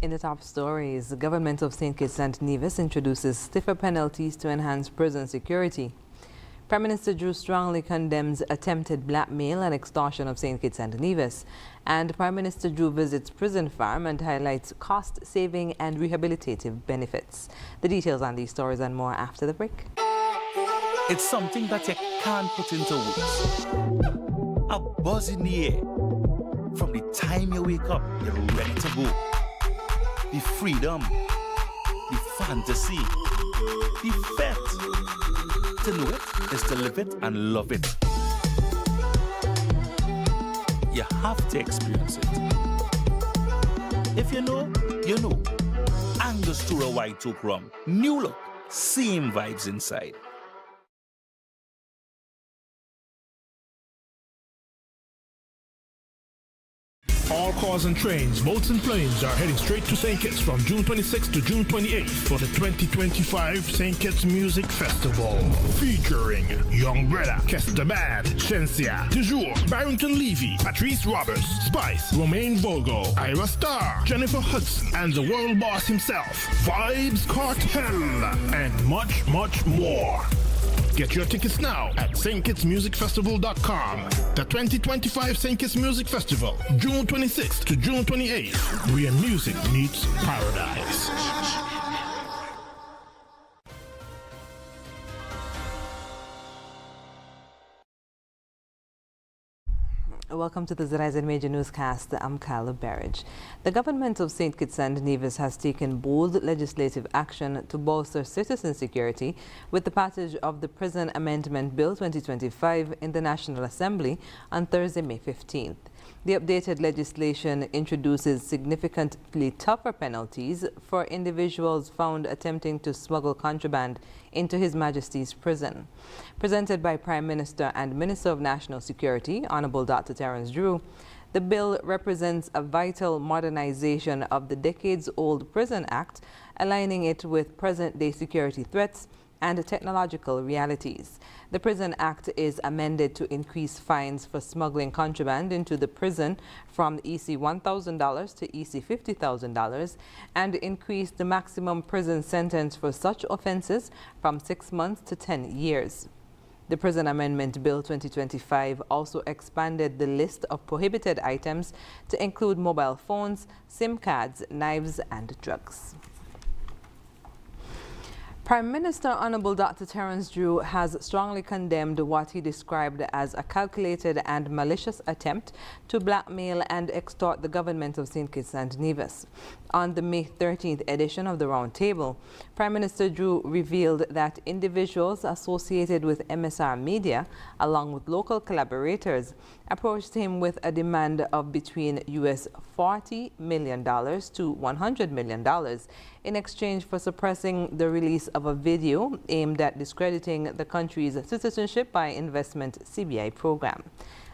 In the top stories, the government of St. Kitts and Nevis introduces stiffer penalties to enhance prison security. Prime Minister Drew strongly condemns attempted blackmail and extortion of St. Kitts and Nevis. And Prime Minister Drew visits prison farm and highlights cost-saving and rehabilitative benefits. The details on these stories and more after the break. It's something that you can't put into words. A buzz in the air. From the time you wake up, you're ready to go. The freedom, the fantasy, the fete. To know it is to live it and love it. You have to experience it. If you know, you know. Angostura White Oak Rum. New look, same vibes inside. All cars and trains, boats and planes are heading straight to St. Kitts from June 26th to June 28th for the 2025 St. Kitts Music Festival. Featuring Young Brother, Kester Bad, Shensia, Toujours, Barrington Levy, Patrice Roberts, Spice, Romaine Volgo, Ira Star, Jennifer Hudson, and the world boss himself, Vibes Cartel, and much, much more. Get your tickets now at stkittsmusicfestival.com. The 2025 St. Kitts Music Festival, June 26th to June 28th, where music meets paradise. Welcome to the ZIZ Major Newscast. I'm Kyla Berridge. The government of St. Kitts and Nevis has taken bold legislative action to bolster citizen security with the passage of the Prison Amendment Bill 2025 in the National Assembly on Thursday, May 15th. The updated legislation introduces significantly tougher penalties for individuals found attempting to smuggle contraband into His Majesty's prison. Presented by Prime Minister and Minister of National Security, Honorable Dr. Terence Drew, the bill represents a vital modernization of the decades-old Prison Act, aligning it with present-day security threats and technological realities. The Prison Act is amended to increase fines for smuggling contraband into the prison from EC $1,000 to EC $50,000 and increase the maximum prison sentence for such offenses from 6 months to 10 years. The Prison Amendment Bill 2025 also expanded the list of prohibited items to include mobile phones, SIM cards, knives, and drugs. Prime Minister Honorable Dr. Terence Drew has strongly condemned what he described as a calculated and malicious attempt to blackmail and extort the government of St. Kitts and Nevis. On the May 13th edition of the Round Table, Prime Minister Drew revealed that individuals associated with MSR Media, along with local collaborators, approached him with a demand of between US $40 million to $100 million in exchange for suppressing the release of a video aimed at discrediting the country's citizenship by investment CBI program.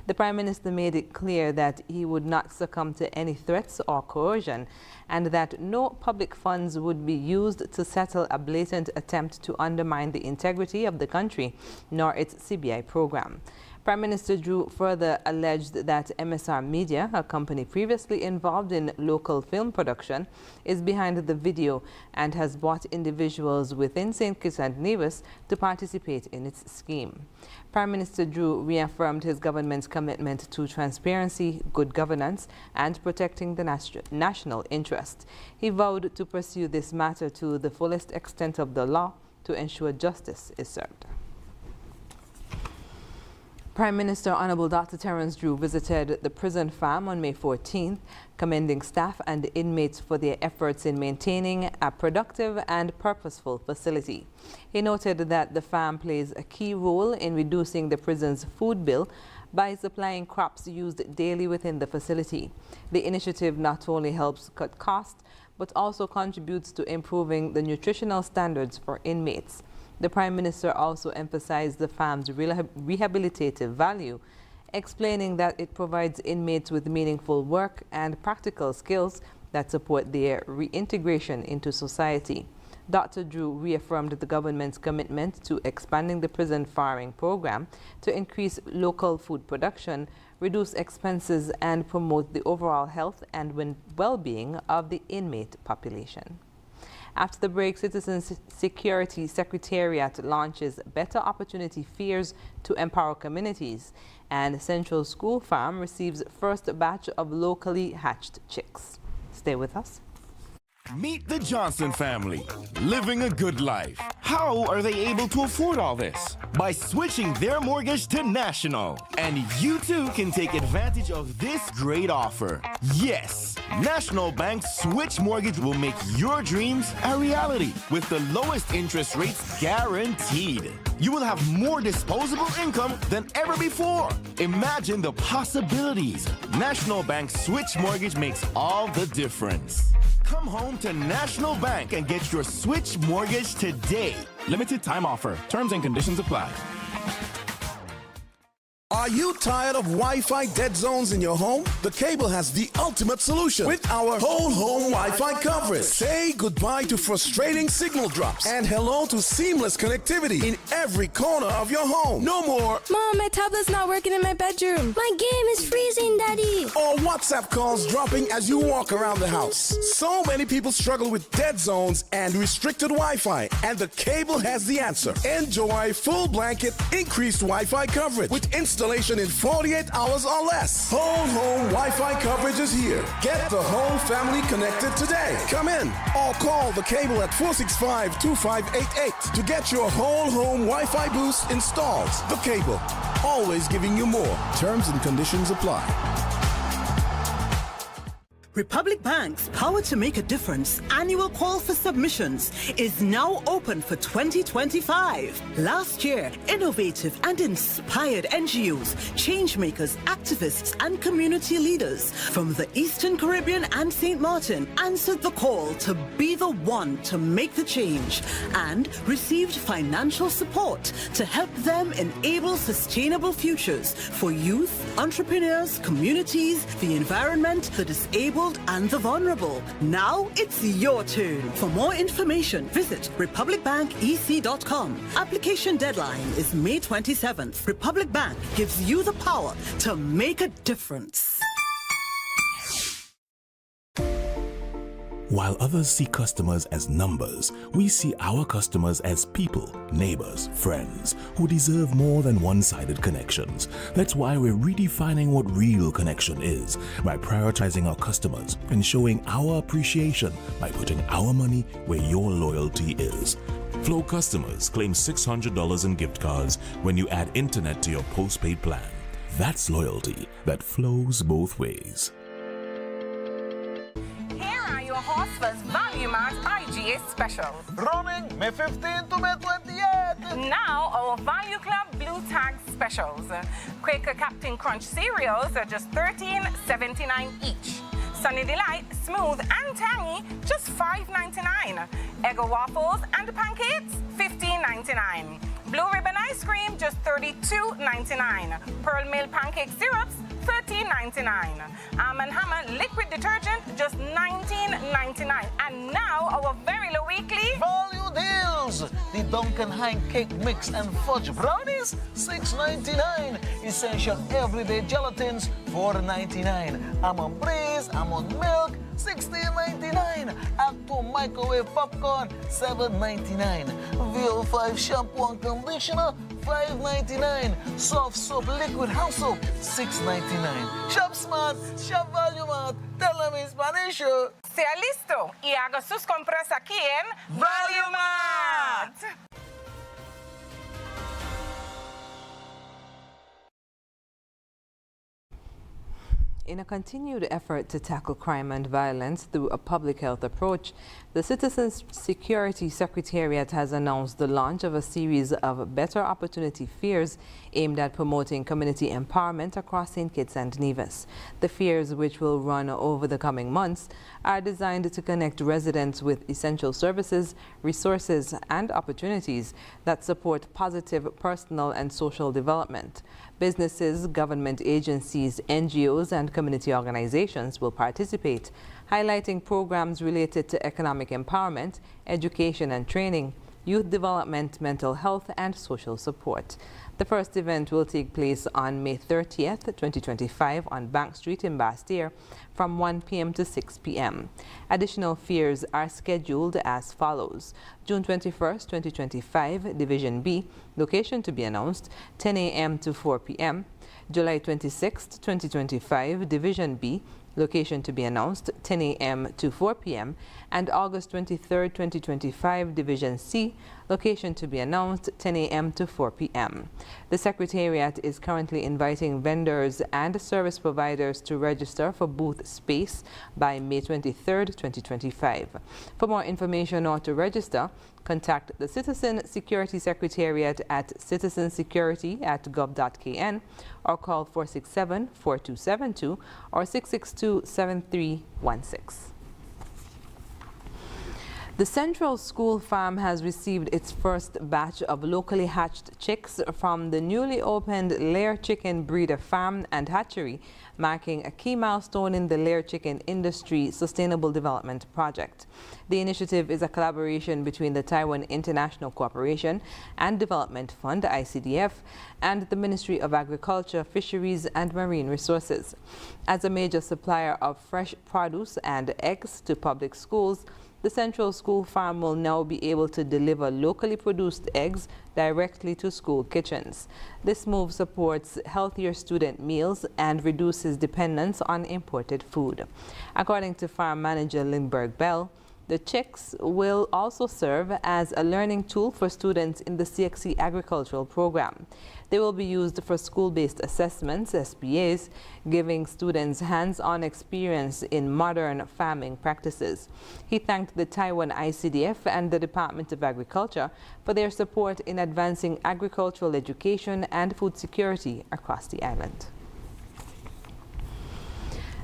The Prime Minister made it clear that he would not succumb to any threats or coercion and that no public funds would be used to settle a blatant attempt to undermine the integrity of the country nor its CBI program. Prime Minister Drew further alleged that MSR Media, a company previously involved in local film production, is behind the video and has bought individuals within St. Kitts and Nevis to participate in its scheme. Prime Minister Drew reaffirmed his government's commitment to transparency, good governance, and protecting the national interest. He vowed to pursue this matter to the fullest extent of the law to ensure justice is served. Prime Minister Honorable Dr. Terence Drew visited the prison farm on May 14th, commending staff and inmates for their efforts in maintaining a productive and purposeful facility. He noted that the farm plays a key role in reducing the prison's food bill by supplying crops used daily within the facility. The initiative not only helps cut costs, but also contributes to improving the nutritional standards for inmates. The Prime Minister also emphasized the farm's rehabilitative value, explaining that it provides inmates with meaningful work and practical skills that support their reintegration into society. Dr. Drew reaffirmed the government's commitment to expanding the prison farming program to increase local food production, reduce expenses, and promote the overall health and well-being of the inmate population. After the break, Citizen Security Secretariat launches Better Opportunity Fairs to empower communities, and Central School Farm receives first batch of locally hatched chicks. Stay with us. Meet the Johnson family, living a good life. How are they able to afford all this? By switching their mortgage to National. And you too can take advantage of this great offer. Yes, National Bank's Switch Mortgage will make your dreams a reality with the lowest interest rates guaranteed. You will have more disposable income than ever before. Imagine the possibilities. National Bank's Switch Mortgage makes all the difference. Come home to National Bank and get your Switch Mortgage today. Limited time offer. Terms and conditions apply. Are you tired of Wi-Fi dead zones in your home? The Cable has the ultimate solution with our whole home Wi-Fi coverage. Say goodbye to frustrating signal drops and hello to seamless connectivity in every corner of your home. No more Mom, my tablet's not working in my bedroom. My game is freezing, Daddy. or WhatsApp calls dropping as you walk around the house. So many people struggle with dead zones and restricted Wi-Fi, and the Cable has the answer. Enjoy full blanket increased Wi-Fi coverage with installation in 48 hours or less. Whole home Wi-Fi coverage is here. Get the whole family connected today. Come in or call the Cable at 465-2588 to get your whole home Wi-Fi boost installed. The Cable, always giving you more. Terms and conditions apply. Republic Bank's Power to Make a Difference annual call for submissions is now open for 2025. Last year, innovative and inspired NGOs, changemakers, activists, and community leaders from the Eastern Caribbean and St. Martin answered the call to be the one to make the change and received financial support to help them enable sustainable futures for youth, entrepreneurs, communities, the environment, the disabled, and the vulnerable. Now it's your turn. For more information, visit republicbanbec.com. Application deadline is May 27th. Republic Bank gives you the power to make a difference. While others see customers as numbers, we see our customers as people, neighbors, friends, who deserve more than one-sided connections. That's why we're redefining what real connection is by prioritizing our customers and showing our appreciation by putting our money where your loyalty is. Flow customers claim $600 in gift cards when you add internet to your postpaid plan. That's loyalty that flows both ways. Hosford's Value Mart IGA special. Running May 15 to May 28. Now our Value Club Blue Tag specials. Quaker Captain Crunch cereals are just $13.79 each. Sunny Delight, smooth and tangy, just $5.99. Eggo waffles and pancakes, $15.99. Blue Ribbon ice cream, just $32.99. Pearl Mill pancake syrups, $13.99. Arm & Hammer liquid detergent, just $19.99. And now our very low weekly Value deals. The Duncan Hine cake mix and fudge brownies, $6.99. Essential everyday gelatins, $4.99. Almond breeze, almond milk, $16.99. Acto microwave popcorn, $7.99. VO5 shampoo and conditioner, $5.99. Soft soap liquid house soap, $6.99. Shop smart, shop Value Mart. Tell them in Spanish. Sea listo y haga sus compras aquí en Value Mart. In a continued effort to tackle crime and violence through a public health approach, the Citizen Security Secretariat has announced the launch of a series of Better Opportunity Fairs aimed at promoting community empowerment across St. Kitts and Nevis. The fairs, which will run over the coming months, are designed to connect residents with essential services, resources, and opportunities that support positive personal and social development. Businesses, government agencies, NGOs, and community organizations will participate, highlighting programs related to economic empowerment, education and training, youth development, mental health, and social support. The first event will take place on May 30th, 2025 on Bank Street in Bastyr from 1 p.m. to 6 p.m. Additional fairs are scheduled as follows. June 21st, 2025, Division B, location to be announced, 10 a.m. to 4 p.m. July 26th, 2025, Division B, location to be announced, 10 a.m. to 4 p.m. And August 23rd, 2025, Division C, location to be announced, 10 a.m. to 4 p.m. The Secretariat is currently inviting vendors and service providers to register for booth space by May 23rd, 2025. For more information or to register, contact the Citizen Security Secretariat at citizensecurity@gov.kn or call 467-4272 or 662-7316. The Central School Farm has received its first batch of locally hatched chicks from the newly opened Layer Chicken Breeder Farm and Hatchery, marking a key milestone in the layer chicken industry sustainable development project. The initiative is a collaboration between the Taiwan International Cooperation and Development Fund, ICDF, and the Ministry of Agriculture, Fisheries and Marine Resources. As a major supplier of fresh produce and eggs to public schools, the Central School Farm will now be able to deliver locally produced eggs directly to school kitchens. This move supports healthier student meals and reduces dependence on imported food. According to farm manager Lindbergh Bell, the chicks will also serve as a learning tool for students in the CXC agricultural program. They will be used for school-based assessments, SBAs, giving students hands-on experience in modern farming practices. He thanked the Taiwan ICDF and the Department of Agriculture for their support in advancing agricultural education and food security across the island.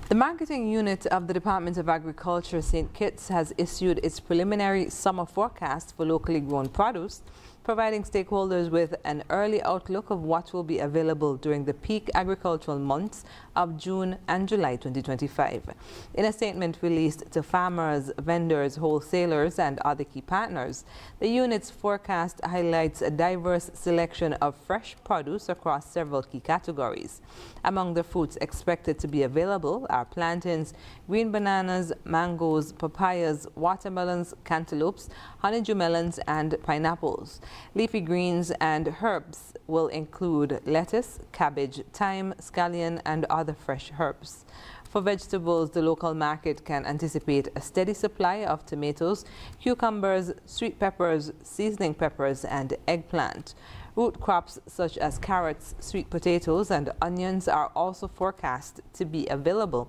The marketing unit of the Department of Agriculture, St. Kitts, has issued its preliminary summer forecast for locally grown produce, providing stakeholders with an early outlook of what will be available during the peak agricultural months of June and July 2025. In a statement released to farmers, vendors, wholesalers, and other key partners, the unit's forecast highlights a diverse selection of fresh produce across several key categories. Among the fruits expected to be available are plantains, green bananas, mangoes, papayas, watermelons, cantaloupes, honeydew melons, and pineapples. Leafy greens and herbs will include lettuce, cabbage, thyme, scallion, and other fresh herbs. For vegetables, the local market can anticipate a steady supply of tomatoes, cucumbers, sweet peppers, seasoning peppers, and eggplant. Root crops such as carrots, sweet potatoes, and onions are also forecast to be available.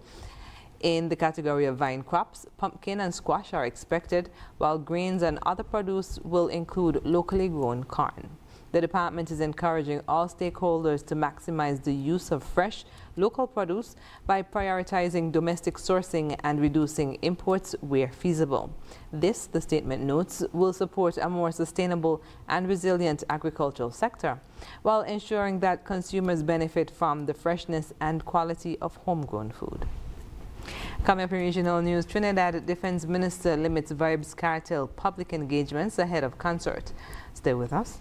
In the category of vine crops, pumpkin and squash are expected, while grains and other produce will include locally grown corn. The department is encouraging all stakeholders to maximize the use of fresh, local produce by prioritizing domestic sourcing and reducing imports where feasible. This, the statement notes, will support a more sustainable and resilient agricultural sector, while ensuring that consumers benefit from the freshness and quality of homegrown food. Coming up in regional news, Trinidad Defense Minister limits Vibes Cartel public engagements ahead of concert. Stay with us.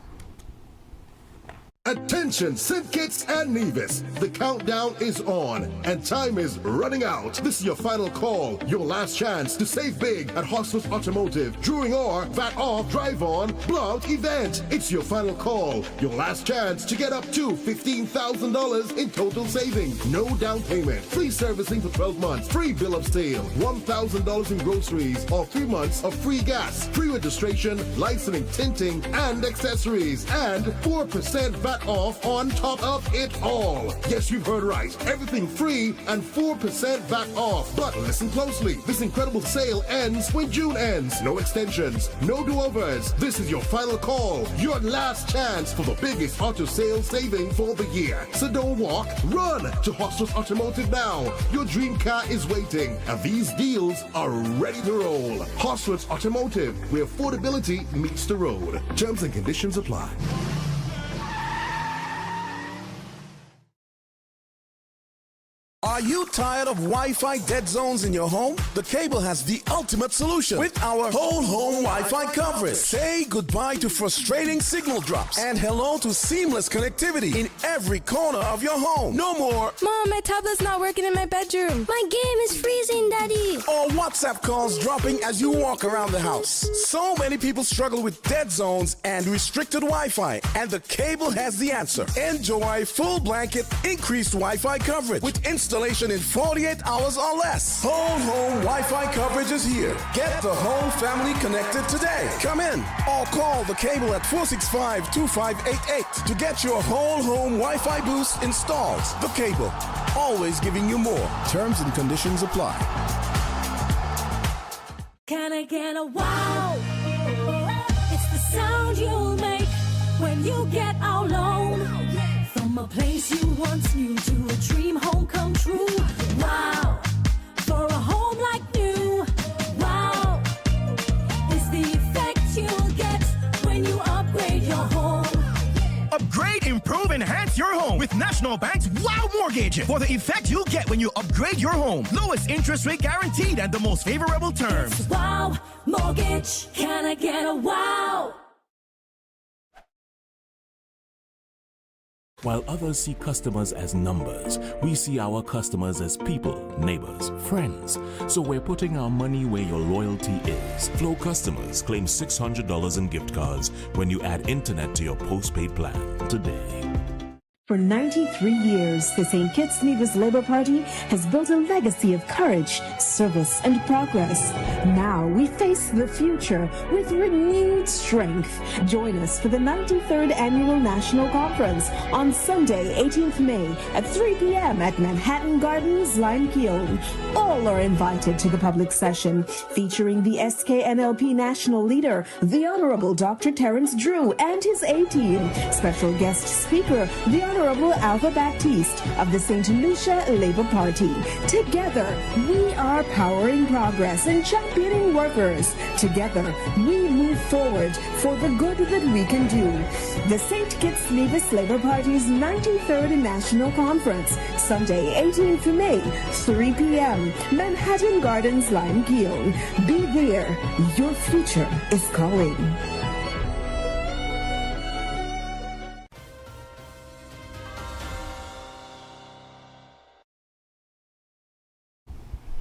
Attention, St. Kitts and Nevis. The countdown is on and time is running out. This is your final call, your last chance to save big at Hostos Automotive during our VAT Off Drive On Blanc event. It's your final call, your last chance to get up to $15,000 in total savings. No down payment, free servicing for 12 months, free bill of sale, $1,000 in groceries, or 3 months of free gas, free registration, licensing, tinting, and accessories, and 4% VAT off on top of it all. Yes, you've heard right. Everything free and 4% VAT off. But listen closely. This incredible sale ends when June ends. No extensions, no do-overs. This is your final call, your last chance for the biggest auto sales saving for the year. So don't walk, run to Hostos Automotive now. Your dream car is waiting, and these deals are ready to roll. Hostos Automotive, where affordability meets the road. Terms and conditions apply. Are you tired of Wi-Fi dead zones in your home? The Cable has the ultimate solution with our whole home Wi-Fi coverage. Say goodbye to frustrating signal drops and hello to seamless connectivity in every corner of your home. No more Mom, my tablet's not working in my bedroom. My game is freezing, Daddy. or WhatsApp calls dropping as you walk around the house. So many people struggle with dead zones and restricted Wi-Fi, and the Cable has the answer. Enjoy full blanket increased Wi-Fi coverage with installation in 48 hours or less. Whole home Wi-Fi coverage is here. Get the whole family connected today. Come in or call the Cable at 465-2588 to get your whole home Wi-Fi boost installed. The Cable, always giving you more. Terms and conditions apply. Can I get a wow? It's the sound you'll make when you get our loan. From a place you once knew to a dream home come true. Wow, for a home like new. Wow, is the effect you'll get when you upgrade your home. Upgrade, improve, enhance your home with National Bank's Wow Mortgage for the effect you'll get when you upgrade your home. Lowest interest rate guaranteed and the most favorable terms. It's Wow Mortgage. Can I get a wow? While others see customers as numbers, we see our customers as people, neighbors, friends. So we're putting our money where your loyalty is. Flow customers claim $600 in gift cards when you add internet to your postpaid plan today. For 93 years, the St. Kitts Nevis Labour Party has built a legacy of courage, service, and progress. Now we face the future with renewed strength. Join us for the 93rd Annual National Conference on Sunday, 18th May at 3 p.m. at Manhattan Gardens, Limekiln. All are invited to the public session featuring the SKNLP national leader, the Honorable Dr. Terence Drew and his A-team. Special guest speaker, the Honorable Alpha Baptiste of the St. Lucia Labour Party. Together, we are powering progress and championing workers. Together, we move forward for the good that we can do. The St. Kitts Nevis Labour Party's 93rd National Conference, Sunday, 18th May, 3 p.m., Manhattan Gardens, Limekiln. Be there. Your future is calling.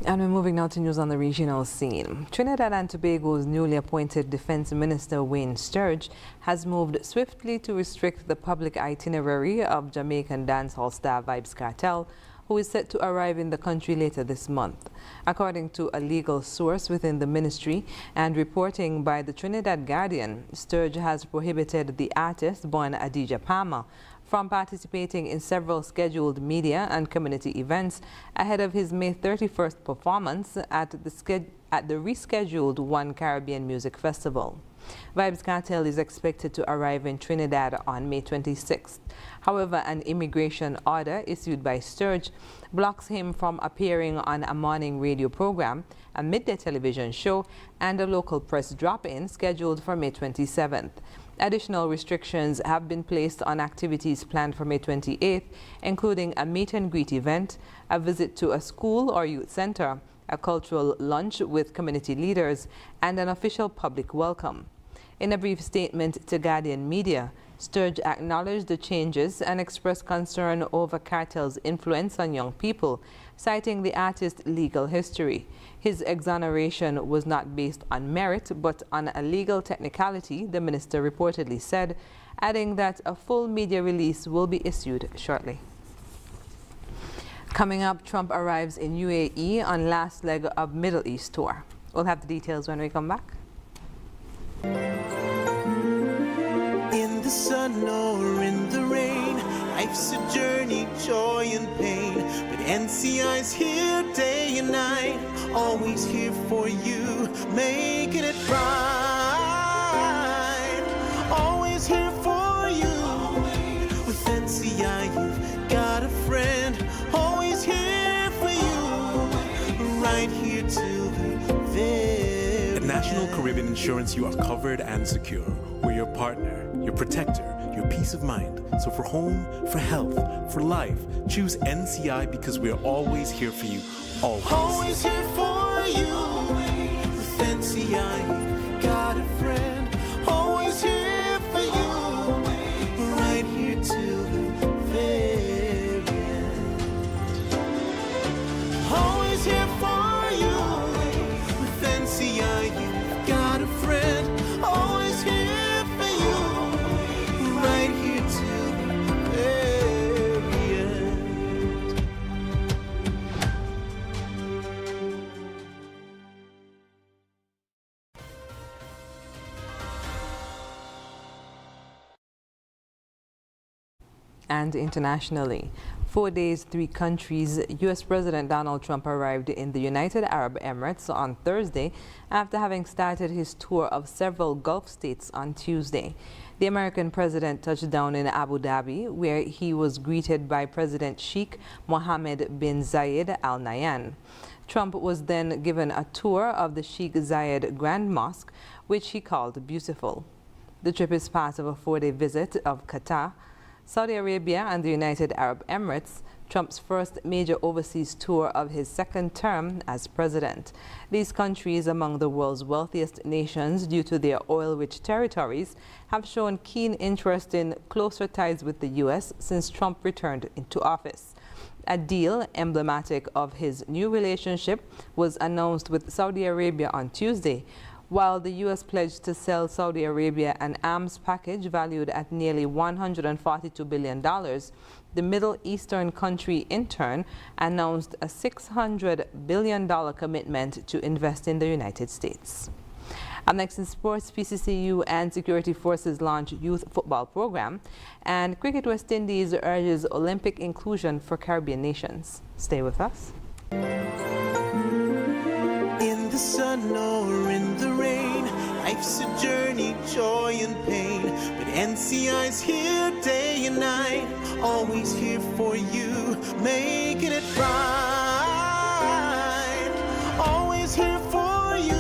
And we're moving now to news on the regional scene. Trinidad and Tobago's newly appointed Defense Minister Wayne Sturge has moved swiftly to restrict the public itinerary of Jamaican dancehall star Vybz Kartel, who is set to arrive in the country later this month. According to a legal source within the ministry and reporting by the Trinidad Guardian, Sturge has prohibited the artist born Adidja Palmer from participating in several scheduled media and community events ahead of his May 31st performance at the rescheduled One Caribbean Music Festival. Vybz Kartel is expected to arrive in Trinidad on May 26th. However, an immigration order issued by Sturge blocks him from appearing on a morning radio program, a midday television show, and a local press drop-in scheduled for May 27th. Additional restrictions have been placed on activities planned for May 28th, including a meet-and-greet event, a visit to a school or youth center, a cultural lunch with community leaders, and an official public welcome. In a brief statement to Guardian Media, Sturge acknowledged the changes and expressed concern over Kartel's influence on young people, citing the artist's legal history. His exoneration was not based on merit, but on a legal technicality, the minister reportedly said, adding that a full media release will be issued shortly. Coming up, Trump arrives in UAE on last leg of Middle East tour. We'll have the details when we come back. In the sun or in the rain, life's a journey, joy and pain. But NCI's here day and night, always here for you, making it right. Always here for you. With NCI, you've got a friend, always here for you, right here till the very At National Caribbean Insurance, you are covered and secure. We're your partner, your protector, your peace of mind. So for home, for health, for life, choose NCI because we're always here for you. Always. Always here for you. With NCI, got a friend. Always here for you. Right here till the very end. Always here for you. With NCI, you've got a friend. Always here for you. Right here till the very end. And internationally, 4 days, 3 countries, U.S. President Donald Trump arrived in the United Arab Emirates on Thursday after having started his tour of several Gulf states on Tuesday. The American president touched down in Abu Dhabi, where he was greeted by President Sheikh Mohammed bin Zayed Al Nahyan. Trump was then given a tour of the Sheikh Zayed Grand Mosque, which he called beautiful. The trip is part of a 4-day visit of Qatar, Saudi Arabia and the United Arab Emirates, Trump's first major overseas tour of his second term as president. These countries, among the world's wealthiest nations due to their oil-rich territories, have shown keen interest in closer ties with the U.S. since Trump returned into office. A deal emblematic of his new relationship was announced with Saudi Arabia on Tuesday. While the U.S. pledged to sell Saudi Arabia an arms package valued at nearly $142 billion, the Middle Eastern country in turn announced a $600 billion commitment to invest in the United States. Up next in sports, PCCU and security forces launch youth football program, and Cricket West Indies urges Olympic inclusion for Caribbean nations. Stay with us. In the sun or in the rain, life's a journey, joy and pain. But NCI's here day and night, always here for you, making it right. Always here for you.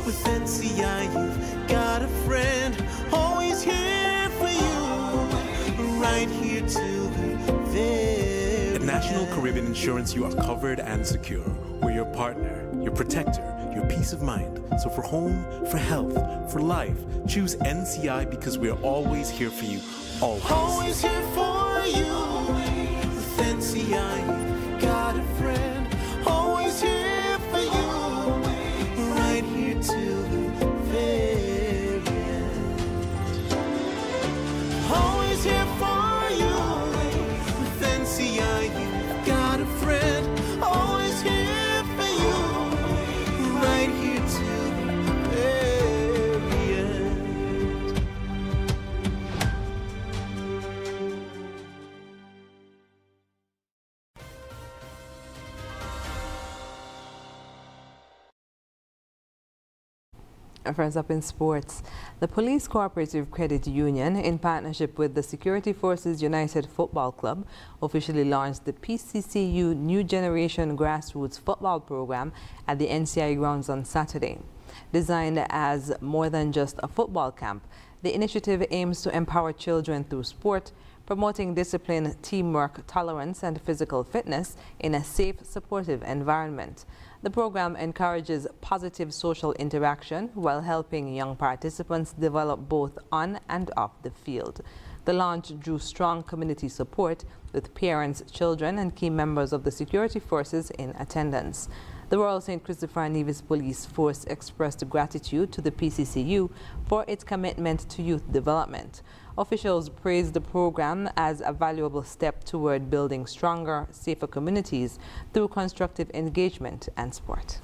With NCI, you've got a friend. Always here for you, right here till the very At National Caribbean Insurance, you are covered and secure. We're your partner, your protector, your peace of mind. So for home, for health, for life, choose NCI because we're always here for you. Always. Always here for you. With NCI, you've got a friend. Always here for you. Right here till the very end. Always here for you. With NCI, you've got a friend. Always here for you. Right here till the very end. Friends, up in sports, the Police Cooperative Credit Union, in partnership with the Security Forces United Football Club, officially launched the PCCU New Generation Grassroots Football Program at the NCI grounds on Saturday. Designed as more than just a football camp, the initiative aims to empower children through sport, promoting discipline, teamwork, tolerance, and physical fitness in a safe, supportive environment. The program encourages positive social interaction while helping young participants develop both on and off the field. The launch drew strong community support, with parents, children, and key members of the security forces in attendance. The Royal St. Christopher Nevis Police Force expressed gratitude to the PCCU for its commitment to youth development. Officials praised the program as a valuable step toward building stronger, safer communities through constructive engagement and sport.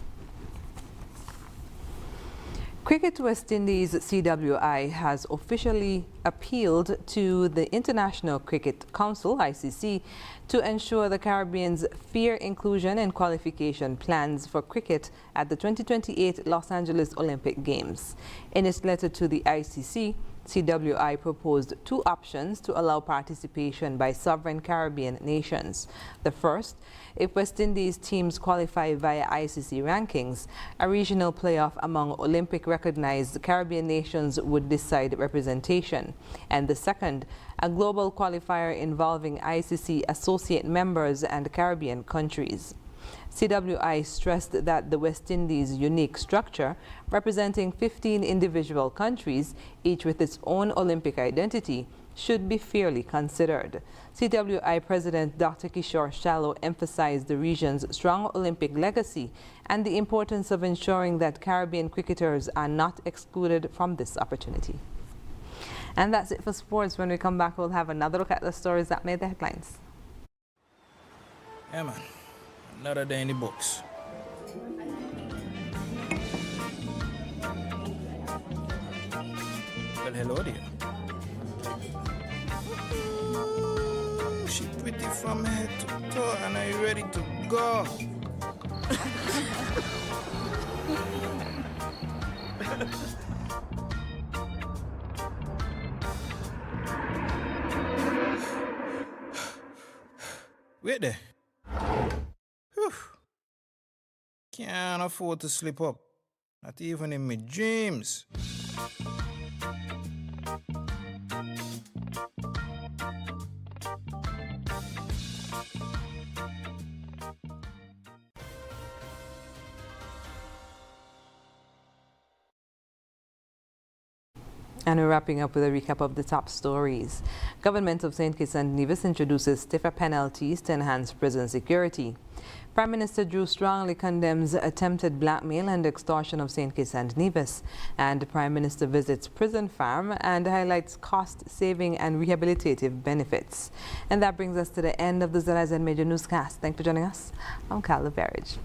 Cricket West Indies CWI has officially appealed to the International Cricket Council, ICC, to ensure the Caribbean's fair inclusion and qualification plans for cricket at the 2028 Los Angeles Olympic Games. In its letter to the ICC, CWI proposed two options to allow participation by sovereign Caribbean nations. The first, if West Indies teams qualify via ICC rankings, a regional playoff among Olympic-recognized Caribbean nations would decide representation. And the second, a global qualifier involving ICC associate members and Caribbean countries. CWI stressed that the West Indies' unique structure, representing 15 individual countries, each with its own Olympic identity, should be fairly considered. CWI President Dr. Kishore Shallow emphasized the region's strong Olympic legacy and the importance of ensuring that Caribbean cricketers are not excluded from this opportunity. And that's it for sports. When we come back, we'll have another look at the stories that made the headlines. Yeah, man. Another day in the books. Well, hello there. She pretty from head to toe, and are you ready to go? Wait there. Whew. Can't afford to slip up, not even in my dreams. And we're wrapping up with a recap of the top stories. Government of St. Kitts and Nevis introduces stiffer penalties to enhance prison security. Prime Minister Drew strongly condemns attempted blackmail and extortion of St. Kitts and Nevis. And the Prime Minister visits prison farm and highlights cost-saving and rehabilitative benefits. And that brings us to the end of the ZIZ Major Newscast. Thanks for joining us. I'm Carla Berridge.